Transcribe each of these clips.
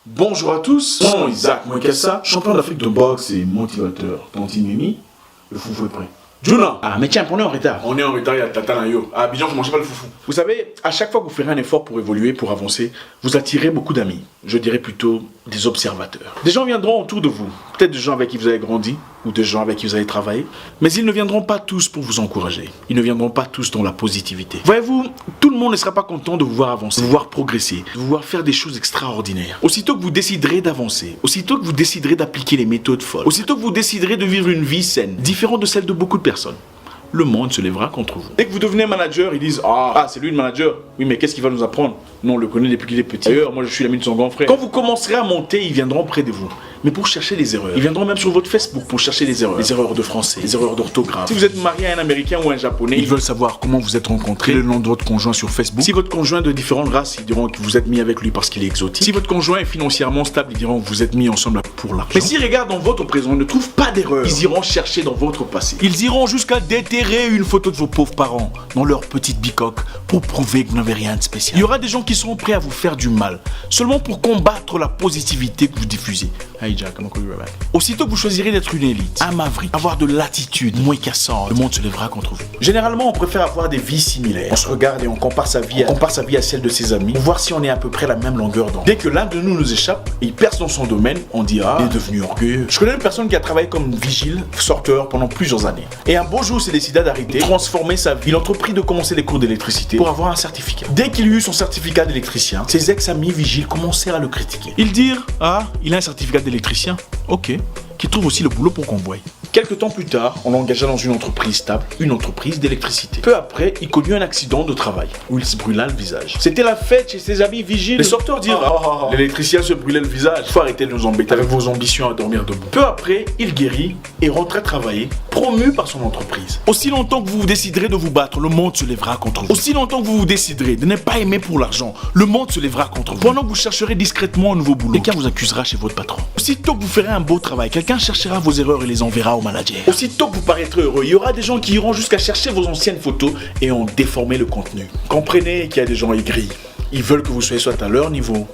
Bonjour à tous, mon nom est Isaac Mwekassa, champion d'Afrique de boxe et motivateur. Tonti Mimi, le foufou est prêt. Juna! Ah mais tiens, on est en retard. On est en retard, il y a Tata Nayo. À Abidjan, vous mangez pas le foufou. Vous savez, à chaque fois que vous ferez un effort pour évoluer, pour avancer, vous attirez beaucoup d'amis. Je dirais plutôt des observateurs. Des gens viendront autour de vous. Peut-être des gens avec qui vous avez grandi, ou des gens avec qui vous avez travaillé. Mais ils ne viendront pas tous pour vous encourager. Ils ne viendront pas tous dans la positivité. Voyez-vous, tout le monde ne sera pas content de vous voir avancer, de vous voir progresser, de vous voir faire des choses extraordinaires. Aussitôt que vous déciderez d'avancer, aussitôt que vous déciderez d'appliquer les méthodes folles, aussitôt que vous déciderez de vivre une vie saine, différente de celle de beaucoup de personnes, le monde se lèvera contre vous. Dès que vous devenez manager, ils disent ah c'est lui le manager. Oui, mais qu'est-ce qu'il va nous apprendre? Non, on le connaît depuis qu'il est petit. D'ailleurs, moi je suis l'ami de son grand frère. Quand vous commencerez à monter, ils viendront près de vous. Mais pour chercher les erreurs. Ils viendront même sur votre Facebook pour chercher les erreurs. Les erreurs de français, les erreurs d'orthographe. Si vous êtes marié à un Américain ou un Japonais, ils veulent savoir comment vous êtes rencontrés, le nom de votre conjoint sur Facebook. Si votre conjoint est de différentes races, ils diront que vous êtes mis avec lui parce qu'il est exotique. Si votre conjoint est financièrement stable, ils diront que vous êtes mis ensemble pour l'argent. Mais s'ils regardent dans votre présent et ne trouvent pas d'erreur, ils iront chercher dans votre passé. Ils iront jusqu'à déterrer une photo de vos pauvres parents dans leur petite bicoque pour prouver que vous n'avez rien de spécial. Il y aura des gens qui seront prêts à vous faire du mal, seulement pour combattre la positivité que vous diffusez. Hey Jack, I'm calling you back. Aussitôt que vous choisirez d'être une élite, un maverick, avoir de l'attitude, Mwekassa, le monde se lèvera contre vous. Généralement, on préfère avoir des vies similaires. On se regarde et on compare sa vie à celle de ses amis pour voir si on est à peu près la même longueur d'onde. Dès que l'un de nous échappe et il perce dans son domaine, on dit ah, il est devenu orgueilleux. Je connais une personne qui a travaillé comme vigile, sorteur pendant plusieurs années. Et un beau jour, s'est décidé d'arrêter, transformer sa vie. Il entreprit de commencer les cours d'électricité pour avoir un certificat. Dès qu'il eut son certificat d'électricien, ses ex-amis vigiles commencèrent à le critiquer. Ils dirent ah, il a un certificat d'électricien. Ok. Qui trouve aussi le boulot pour qu'on voie. Quelques temps plus tard, on l'engagea dans une entreprise stable, une entreprise d'électricité. Peu après, il connut un accident de travail où il se brûla le visage. C'était la fête chez ses amis vigiles. Les sorteurs dirent l'électricien se brûlait le visage. Faut arrêter de nous embêter avec vos ambitions à dormir debout. Peu après, il guérit et rentra travailler, promu par son entreprise. Aussi longtemps que vous déciderez de vous battre, le monde se lèvera contre vous. Aussi longtemps que vous déciderez de ne pas aimer pour l'argent, le monde se lèvera contre vous. Pendant que vous chercherez discrètement un nouveau boulot, quelqu'un vous accusera chez votre patron. Aussitôt que vous ferez un beau travail, quelqu'un cherchera vos erreurs et les enverra au manager. Aussitôt que vous paraîtrez heureux, il y aura des gens qui iront jusqu'à chercher vos anciennes photos et en déformer le contenu. Comprenez qu'il y a des gens aigris. Ils veulent que vous soyez soit à leur niveau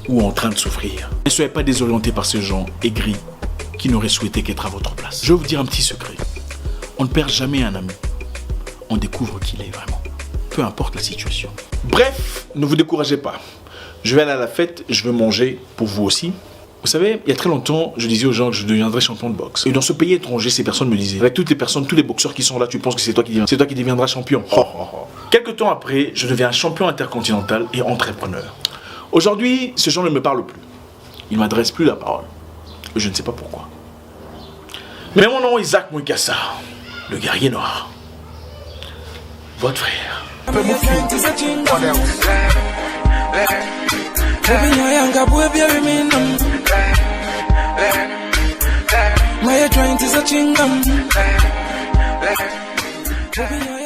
ou en train de souffrir. Ne soyez pas désorientés par ces gens aigris qui n'auraient souhaité qu'être à votre place. Je vais vous dire un petit secret. On ne perd jamais un ami. On découvre qui il est vraiment. Peu importe la situation. Bref, ne vous découragez pas. Je vais aller à la fête, je veux manger pour vous aussi. Vous savez, il y a très longtemps, je disais aux gens que je deviendrais champion de boxe. Et dans ce pays étranger, ces personnes me disaient, avec toutes les personnes, tous les boxeurs qui sont là, tu penses que c'est toi qui deviendras champion. Quelques temps après, je deviens champion intercontinental et entrepreneur. Aujourd'hui, ces gens ne me parlent plus. Ils ne m'adressent plus la parole. Et je ne sais pas pourquoi. Mais mon nom est Isaac Mwekassa, le guerrier noir. Votre frère.